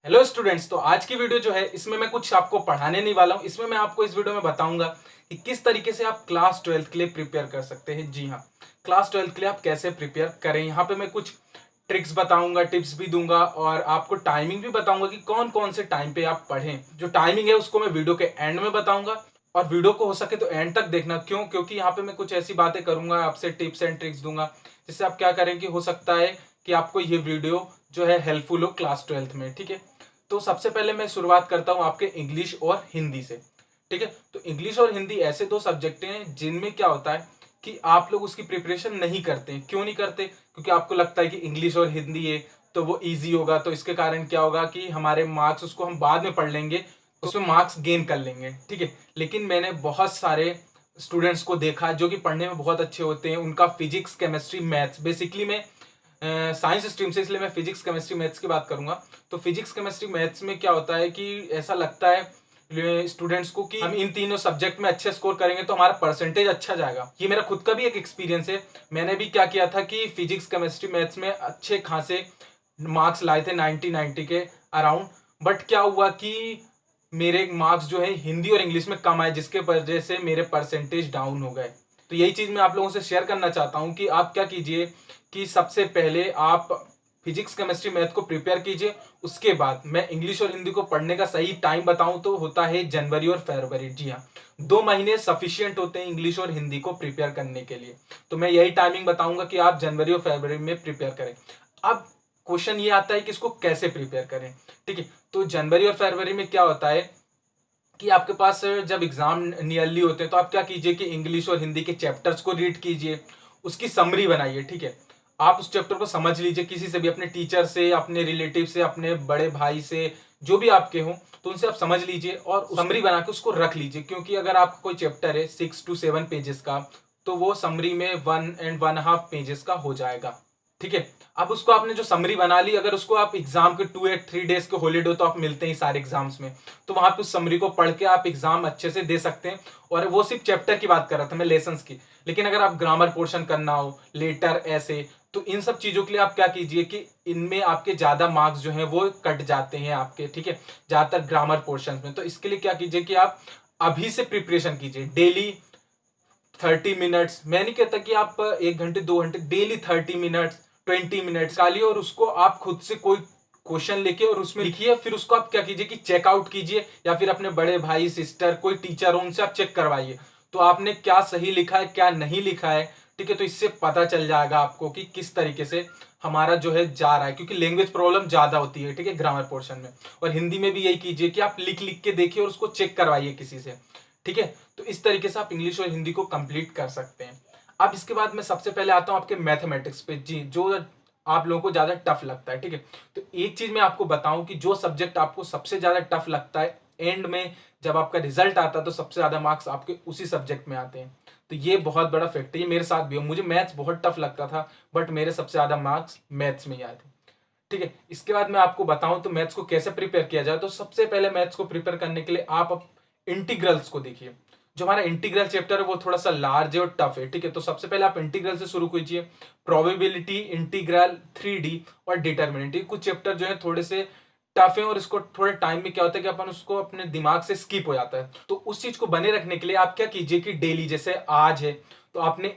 Hello students. तो आज की वीडियो जो है इसमें मैं कुछ आपको पढ़ाने नहीं वाला हूं। इसमें मैं आपको इस वीडियो में बताऊंगा कि किस तरीके से आप क्लास 12th के लिए प्रिपेयर कर सकते हैं। जी हाँ, क्लास 12th के लिए आप कैसे प्रिपेयर करें। यहाँ पे मैं कुछ ट्रिक्स बताऊंगा, टिप्स भी दूंगा और आपको टाइमिंग भी बताऊंगा कि कौन कौन से टाइम पे आप पढ़ें। जो टाइमिंग है उसको मैं वीडियो के एंड में बताऊंगा और वीडियो को हो सके तो एंड तक देखना। क्यों? क्योंकि यहाँ पे मैं कुछ ऐसी बातें करूंगा, आपसे टिप्स एंड ट्रिक्स दूंगा जिससे आप क्या करें कि हो सकता है कि आपको ये वीडियो जो है हेल्पफुल हो क्लास 12th में। ठीक है, तो सबसे पहले मैं शुरुआत करता हूं आपके इंग्लिश और हिंदी से। ठीक है, तो इंग्लिश और हिंदी ऐसे दो सब्जेक्ट हैं जिनमें क्या होता है कि आप लोग उसकी प्रिपरेशन नहीं करते। क्यों नहीं करते? क्योंकि आपको लगता है कि इंग्लिश और हिंदी है तो वो इजी होगा, तो इसके कारण क्या होगा कि हमारे मार्क्स उसको हम बाद में पढ़ लेंगे, उसमें मार्क्स गेन कर लेंगे। ठीक है, लेकिन मैंने बहुत सारे स्टूडेंट्स को देखा जो कि पढ़ने में बहुत अच्छे होते हैं। उनका फिजिक्स, केमिस्ट्री, मैथ्स, बेसिकली मैं साइंस स्ट्रीम से, इसलिए मैं फिजिक्स, केमिस्ट्री, मैथ्स की बात करूंगा। तो फिजिक्स, केमिस्ट्री, मैथ्स में क्या होता है कि ऐसा लगता है स्टूडेंट्स को कि हम इन तीनों सब्जेक्ट में अच्छे स्कोर करेंगे तो हमारा परसेंटेज अच्छा जाएगा। ये मेरा खुद का भी एक एक्सपीरियंस है। मैंने भी क्या किया था कि फिजिक्स, केमिस्ट्री, मैथ्स में अच्छे खासे मार्क्स लाए थे, 90 के अराउंड। बट क्या हुआ कि मेरे मार्क्स जो है हिंदी और इंग्लिश में कम आए, जिसके वजह से मेरे परसेंटेज डाउन हो गए। तो यही चीज मैं आप लोगों से शेयर करना चाहता हूं कि आप क्या कीजिए कि सबसे पहले आप फिजिक्स, केमिस्ट्री, मैथ को प्रिपेयर कीजिए। उसके बाद मैं इंग्लिश और हिंदी को पढ़ने का सही टाइम बताऊं तो होता है जनवरी और फरवरी। जी हाँ, 2 महीने सफिशियंट होते हैं इंग्लिश और हिंदी को प्रिपेयर करने के लिए। तो मैं यही टाइमिंग बताऊंगा कि आप जनवरी और फरवरी में प्रिपेयर करें। अब क्वेश्चन ये आता है कि इसको कैसे प्रिपेयर करें। ठीक है, तो जनवरी और फरवरी में क्या होता है कि आपके पास जब एग्जाम नियरली होते हैं तो आप क्या कीजिए कि इंग्लिश और हिंदी के चैप्टर्स को रीड कीजिए, उसकी समरी बनाइए। ठीक है, आप उस चैप्टर को समझ लीजिए किसी से भी, अपने टीचर से, अपने रिलेटिव से, अपने बड़े भाई से, जो भी आपके हों, तो उनसे आप समझ लीजिए और समरी बना के उसको रख लीजिए। क्योंकि अगर आपका कोई चैप्टर है 6 to 7 पेजेस का, तो वो समरी में 1 and 1.5 पेजेस का हो जाएगा। ठीक है, अब उसको आपने जो समरी बना ली, अगर उसको आप एग्जाम के 2 या 3 डेज के हॉलीडे हो तो आप मिलते हैं सारे एग्जाम्स में, तो वहां पे उस समरी को पढ़ के आप एग्जाम अच्छे से दे सकते हैं। और वो सिर्फ चैप्टर की बात कर रहा था मैं, लेसन्स की। लेकिन अगर आप ग्रामर पोर्शन करना हो, लेटर, ऐसे, तो इन सब चीजों के लिए आप क्या कीजिए कि इनमें आपके ज्यादा मार्क्स जो हैं वो कट जाते हैं आपके। ठीक है, ज्यादातर ग्रामर पोर्शन में। तो इसके लिए क्या कीजिए कि आप अभी से प्रिपरेशन कीजिए। डेली 30 मिनट्स, मैं नहीं कहता कि आप 1 घंटे 2 घंटे, डेली 30 मिनट्स, 20 मिनट्स डालिए और उसको आप खुद से कोई क्वेश्चन लेके और उसमें लिखिए। फिर उसको आप क्या कीजिए कि चेकआउट कीजिए, या फिर अपने बड़े भाई, सिस्टर, कोई टीचर हो उनसे आप चेक करवाइए तो आपने क्या सही लिखा है, क्या नहीं लिखा है। ठीक है, तो इससे पता चल जाएगा आपको कि किस तरीके से हमारा जो है जा रहा है, क्योंकि लैंग्वेज प्रॉब्लम ज्यादा होती है। ठीक है, ग्रामर पोर्शन में। और हिंदी में भी यही कीजिए कि आप लिख लिख के देखिए और उसको चेक करवाइए किसी से। ठीक है, तो इस तरीके से आप इंग्लिश और हिंदी को कंप्लीट कर सकते हैं। अब इसके बाद मैं सबसे पहले आता हूं आपके मैथमेटिक्स पे, जी, जो आप लोगों को ज्यादा टफ लगता है। ठीक है, तो एक चीज मैं आपको बताऊं कि जो सब्जेक्ट आपको सबसे ज्यादा टफ लगता है, एंड में जब आपका रिजल्ट आता है तो सबसे ज्यादा मार्क्स आपके उसी सब्जेक्ट में आते हैं। तो ये बहुत बड़ा फैक्ट है, ये मेरे साथ भी हो। मुझे मैथ्स बहुत टफ लगता था, बट मेरे सबसे ज्यादा मार्क्स मैथ्स में ही आए थे। ठीक है, इसके बाद मैं आपको बताऊं तो मैथ्स को कैसे प्रिपेयर किया जाए। तो सबसे पहले मैथ्स को प्रिपेयर करने के लिए आप इंटीग्रल्स को देखिए। जो हमारा इंटीग्रल चैप्टर है वो थोड़ा सा लार्ज है और टफ है। ठीक है, तो सबसे पहले आप इंटीग्रल से शुरू कीजिए। प्रोबेबिलिटी, इंटीग्रल, 3D और डिटर्मिनेंट, ये कुछ चैप्टर जो है थोड़े से टफ है और इसको थोड़े टाइम में क्या होता है कि अपन उसको अपने दिमाग से स्किप हो जाता है। तो उस चीज को बने रखने के लिए आप क्या कीजिए कि डेली, जैसे आज है तो आपने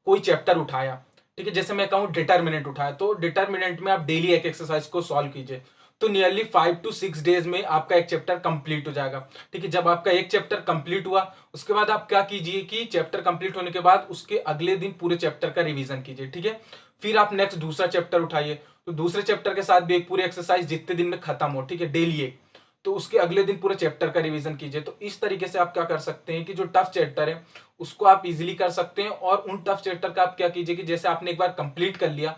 कोई चैप्टर उठाया। ठीक है, जैसे मैं कहूं डिटर्मिनेंट उठाया, तो डिटर्मिनेंट में आप डेली एक एक्सरसाइज को सॉल्व कीजिए। तो नियरली 5 to 6 डेज में आपका एक चैप्टर कंप्लीट हो जाएगा। ठीक है, जब आपका एक चैप्टर कंप्लीट हुआ, उसके बाद आप क्या कीजिए कि चैप्टर कंप्लीट होने के बाद उसके अगले दिन पूरे चैप्टर का रिवीजन कीजिए। ठीक है, फिर आप नेक्स्ट दूसरा चैप्टर उठाइए, तो दूसरे चैप्टर के साथ भी एक पूरी एक्सरसाइज जितने दिन में खत्म हो, ठीक है, डेली एक, तो उसके अगले दिन पूरे चैप्टर का रिवीजन कीजिए। तो इस तरीके से आप क्या कर सकते हैं कि जो टफ चैप्टर है उसको आप इजीली कर सकते हैं। और उन टफ चैप्टर का आप क्या कीजिए कि जैसे आपने एक बार कंप्लीट कर लिया,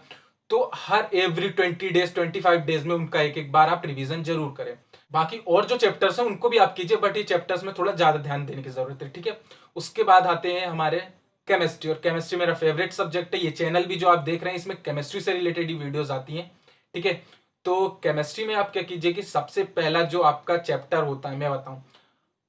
तो हर एवरी 20 डेज, 25 डेज में उनका एक एक बार आप रिवीजन जरूर करें। बाकी और जो चैप्टर्स हैं उनको भी आप कीजिए, बट ये चैप्टर्स में थोड़ा ज्यादा ध्यान देने की जरूरत है। ठीक है, उसके बाद आते हैं हमारे केमिस्ट्री। और केमिस्ट्री मेरा फेवरेट सब्जेक्ट है। ये चैनल भी जो आप देख रहे हैं इसमें केमिस्ट्री से रिलेटेड ही वीडियोस आती हैं। ठीक है, तो केमिस्ट्री में आप क्या कीजिए कि सबसे पहला जो आपका चैप्टर होता है, मैं बताऊं,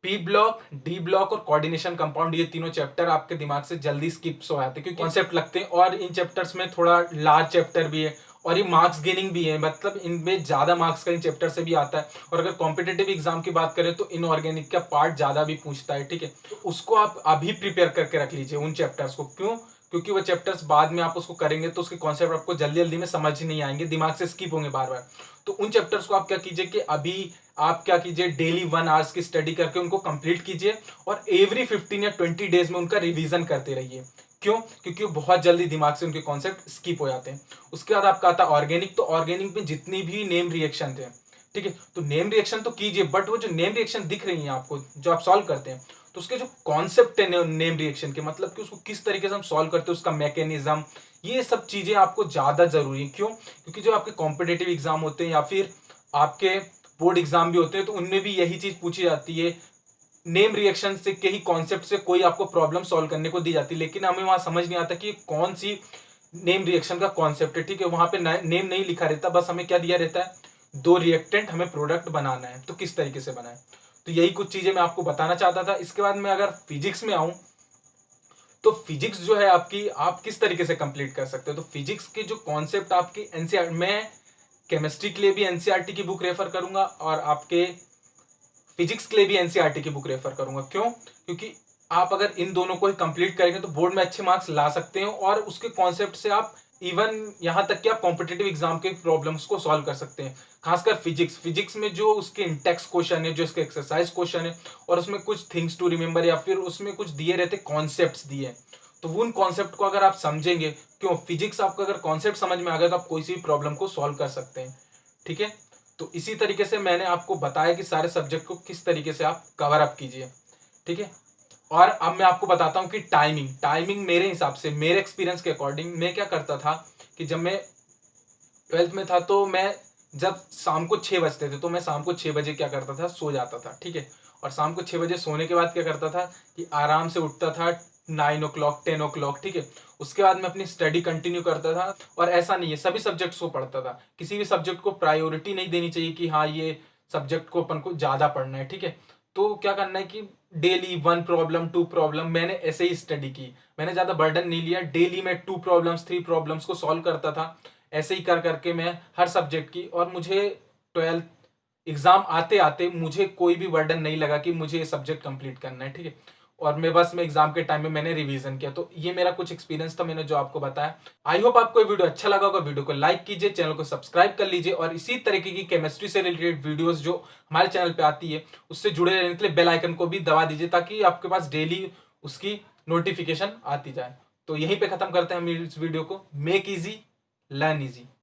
पी ब्लॉक, डी ब्लॉक और कोऑर्डिनेशन कंपाउंड, ये तीनों चैप्टर आपके दिमाग से जल्दी स्किप्स हो जाते हैं क्योंकि कॉन्सेप्ट लगते हैं। और इन चैप्टर्स में थोड़ा लार्ज चैप्टर भी है और ये मार्क्स गेनिंग भी है, मतलब इनमें ज्यादा मार्क्स का इन चैप्टर से भी आता है। और अगर कॉम्पिटेटिव एग्जाम की बात करें तो इनऑर्गेनिक का पार्ट ज्यादा भी पूछता है, ठीक है। तो उसको आप अभी प्रिपेयर करके रख लीजिए उन चैप्टर्स को। क्यों? क्योंकि वो चैप्टर्स बाद में आप उसको करेंगे तो उसके कॉन्सेप्ट आपको जल्दी जल्दी में समझ नहीं आएंगे, दिमाग से स्किप होंगे बार बार। तो उन चैप्टर्स को आप क्या कीजिए कि अभी आप क्या कीजिए, डेली 1 आवर्स की स्टडी करके उनको कंप्लीट कीजिए और एवरी 15 या 20 डेज में उनका रिवीजन करते रहिए। क्यों? क्योंकि वो बहुत जल्दी दिमाग से उनके कॉन्सेप्ट स्किप हो जाते हैं। उसके बाद आपका आता है ऑर्गेनिक। तो ऑर्गेनिक में जितनी भी नेम रिएक्शन थे, ठीक है, तो नेम रिएक्शन तो कीजिए, बट वो जो नेम रिएक्शन दिख रही है आपको जो आप सॉल्व करते हैं, तो उसके जो कॉन्सेप्ट है नेम रिएक्शन के, मतलब कि उसको किस तरीके से हम सॉल्व करते हैं, उसका मैकेनिज्म, ये सब चीजें आपको ज्यादा जरूरी है। क्यों? क्योंकि जो आपके कॉम्पिटेटिव एग्जाम होते हैं या फिर आपके बोर्ड एग्जाम भी होते हैं, तो उनमें भी यही चीज पूछी जाती है। नेम रिएक्शन से के ही कॉन्सेप्ट से कोई आपको प्रॉब्लम सॉल्व करने को दी जाती है, लेकिन हमें वहां समझ नहीं आता कि कौन सी नेम रिएक्शन का कॉन्सेप्ट है, ठीक है। वहां पे नेम नहीं लिखा रहता, बस हमें क्या दिया रहता है, 2 रिएक्टेंट हमें प्रोडक्ट बनाना है, तो किस तरीके से बनाए। तो यही कुछ चीजें मैं आपको बताना चाहता था। इसके बाद में अगर फिजिक्स में आऊं, तो फिजिक्स जो है आपकी, आप किस तरीके से कंप्लीट कर सकते हो। तो फिजिक्स के जो कॉन्सेप्ट आपकी एनसीईआरटी में, केमिस्ट्री के लिए भी एनसीईआरटी की बुक रेफर करूंगा और आपके फिजिक्स के लिए भी एनसीईआरटी की बुक रेफर करूंगा। क्यों? क्योंकि आप अगर इन दोनों को ही कंप्लीट करेंगे तो बोर्ड में अच्छे मार्क्स ला सकते हैं और उसके कॉन्सेप्ट से आप इवन यहां तक कि आप कॉम्पिटेटिव एग्जाम के प्रॉब्लम्स को सॉल्व कर सकते हैं। खासकर फिजिक्स में जो उसके इंटेक्स क्वेश्चन है, जो इसके एक्सरसाइज क्वेश्चन है, और उसमें कुछ थिंग्स टू रिमेंबर या फिर उसमें कुछ दिए रहते कॉन्सेप्ट दिए, तो उन कॉन्सेप्ट को अगर आप समझेंगे, क्यों, फिजिक्स आपको अगर कॉन्सेप्ट समझ में आ गया तो आप कोई सी भी प्रॉब्लम को सॉल्व कर सकते हैं, ठीक है। तो इसी तरीके से मैंने आपको बताया कि सारे सब्जेक्ट को किस तरीके से आप कवर अप कीजिए, ठीक है। और अब मैं आपको बताता हूं कि टाइमिंग मेरे हिसाब से, मेरे एक्सपीरियंस के अकॉर्डिंग मैं क्या करता था कि जब मैं 12th में था, तो मैं जब शाम को 6 बजते थे तो मैं शाम को 6 बजे क्या करता था, सो जाता था, ठीक है। और शाम को 6 बजे सोने के बाद क्या करता था कि आराम से उठता था 9 o'clock 10 o'clock, ठीक है। उसके बाद मैं अपनी स्टडी कंटिन्यू करता था। और ऐसा नहीं है, सभी सब्जेक्ट्स को पढ़ता था, किसी भी सब्जेक्ट को प्रायोरिटी नहीं देनी चाहिए कि हाँ ये सब्जेक्ट को अपन को ज्यादा पढ़ना है, ठीक है। तो क्या करना है कि डेली 1 प्रॉब्लम 2 प्रॉब्लम, मैंने ऐसे ही स्टडी की, मैंने ज्यादा बर्डन नहीं लिया। डेली में 2 प्रॉब्लम्स 3 प्रॉब्लम्स को सॉल्व करता था। ऐसे ही कर करके मैं हर सब्जेक्ट की, और मुझे 12th एग्जाम आते आते मुझे कोई भी बर्डन नहीं लगा कि मुझे ये सब्जेक्ट कंप्लीट करना है, ठीक है। और मैं बस मैं एग्जाम के टाइम में मैंने रिवीजन किया। तो ये मेरा कुछ एक्सपीरियंस था, मैंने जो आपको बताया। आई होप आपको ये वीडियो अच्छा लगा होगा। वीडियो को लाइक कीजिए, चैनल को सब्सक्राइब कर लीजिए, और इसी तरीके की केमिस्ट्री से रिलेटेड वीडियोस जो हमारे चैनल पे आती है उससे जुड़े रहने के लिए बेल आइकन को भी दबा दीजिए, ताकि आपके पास डेली उसकी नोटिफिकेशन आती जाए। तो यहीं पे खत्म करते हैं हम इस वीडियो को। Make easy, learn easy.